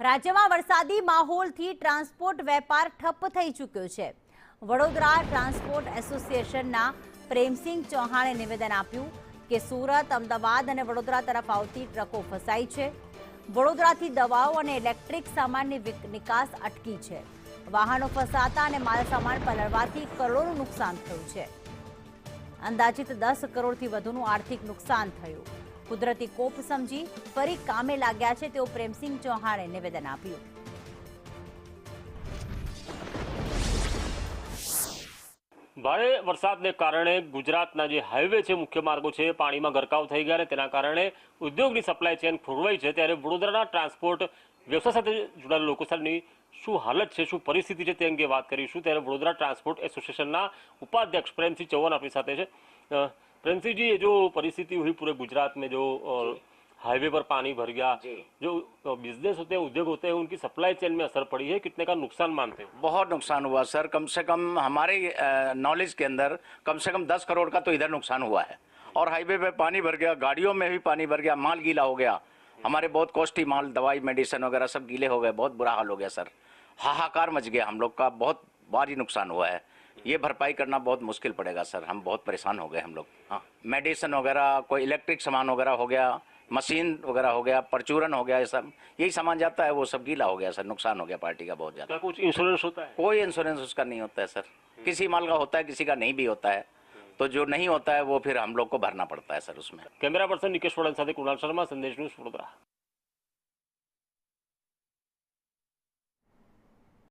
રાજ્યમાં વરસાદી માહોલથી ટ્રાન્સપોર્ટ વેપાર ઠપ થઈ ચૂક્યો છે। વડોદરા ટ્રાન્સપોર્ટ એસોસિએશનના પ્રેમસિંહ ચૌહાણે નિવેદન આપ્યું કે સુરત, અમદાવાદ અને વડોદરા તરફ આવતી ટ્રકો ફસાઈ છે। વડોદરાથી દવાઓ અને ઇલેક્ટ્રિક સામાનની નિકાસ અટકી છે। વાહનો ફસાતા અને માલસામાન પલળવાથી કરોડોનું નુકસાન થયું છે। અંદાજિત 10 કરોડથી વધુનું આર્થિક નુકસાન થયું। કુદરતી કોપ સમજી ફરી કામે લાગ્યા છે તેવું પ્રેમસિંહ ચૌહાણે નિવેદન આપ્યું। ભારે વરસાદને કારણે ગુજરાતના જે હાઈવે છે, મુખ્ય માર્ગો છે, પાણીમાં ગરકાવ થઈ ગયા અને તેના કારણે ઉદ્યોગની સપ્લાય ચેન ખોરવાઈ છે। ત્યારે વડોદરાના ટ્રાન્સપોર્ટ વ્યવસાય સાથે જોડાયેલા લોકો સાથેની શું હાલત છે, શું પરિસ્થિતિ છે તે અંગે વાત કરીશું। ત્યારે વડોદરા ટ્રાન્સપોર્ટ એસોસિएशन उपाध्यक्ष प्रेमसिंह चौहान अपनी साथ है। प्रेमसिंह जी, ये जो परिस्थिति हुई पूरे गुजरात में, जो हाईवे पर पानी भर गया, जो बिजनेस होते हैं, उद्योग होते हैं, उनकी सप्लाई चेन में असर पड़ी है, कितने का नुकसान मानते हैं? बहुत नुकसान हुआ सर। कम से कम हमारे नॉलेज के अंदर कम से कम 10 करोड़ का तो इधर नुकसान हुआ है। और हाईवे पे पानी भर गया, गाड़ियों में भी पानी भर गया, माल गीला हो गया। हमारे बहुत कॉस्टली माल, दवाई, मेडिसिन वगैरह सब गीले हो गए। बहुत बुरा हाल हो गया सर। हाहाकार मच गया हम लोग का। बहुत भारी नुकसान हुआ है। ये भरपाई करना बहुत मुश्किल पड़ेगा सर। हम बहुत परेशान हो गए हम लोग। हाँ, मेडिसिन वगैरह, कोई इलेक्ट्रिक सामान वगैरह हो गया, मशीन वगैरह हो गया, परचूरन हो गया, ये सब यही सामान जाता है, वो सब गीला हो गया सर। नुकसान हो गया पार्टी का बहुत ज्यादा। कुछ इंश्योरेंस होता है? कोई इंश्योरेंस उसका नहीं होता है सर। किसी माल का होता है, किसी का नहीं भी होता है। तो जो नहीं होता है वो फिर हम लोग को भरना पड़ता है सर उसमें। कैमरा पर्सन निकेश वड़न साथे कुणाल शर्मा, संदेश न्यूज़, वडोदरा।